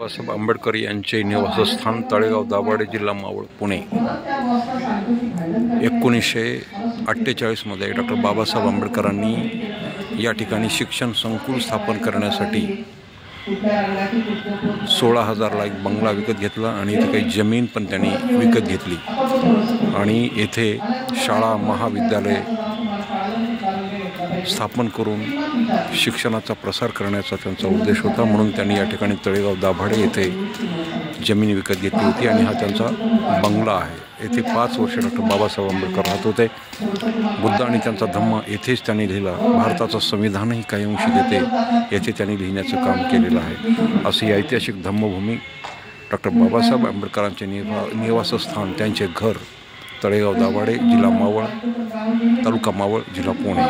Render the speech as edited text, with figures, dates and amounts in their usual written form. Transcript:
बाबासाहेब आंबेडकर यांचे निवासस्थान तळेगाव दाभाडे, जिल्हा मावळ, पुणे। 1948 डॉक्टर बाबासाहेब आंबेडकरांनी या ठिकाणी शिक्षण संकुल स्थापन करण्यासाठी 16,000ला एक बंगला विकत घेतला आणि इथे काही जमीन पण त्यांनी विकत घेतली आणि येथे शाळा महाविद्यालय स्थापन करून शिक्षणाचा प्रसार करण्याचा त्यांचा उद्देश होता। म्हणून त्यांनी या ठिकाणी तळेगाव दाभाडे येथे जमीन विकत घेतली होती आणि हा त्यांचा बंगला आहे। येथे 5 वर्ष डॉक्टर बाबासाहेब आंबेडकर राहत होते। बुद्ध आणि त्यांचा धम्म येथेच त्यांनी लिहिला। भारताचं संविधानही काही अंशी देते येथे त्यांनी लिहिण्याचं काम केलेलं आहे। अशी ऐतिहासिक धम्मभूमी डॉक्टर बाबासाहेब आंबेडकरांचे निवासस्थान, त्यांचे घर तळेगाव दाभाडे, जिल्हा मावळ, तालुका मावळ, जिल्हा पुणे।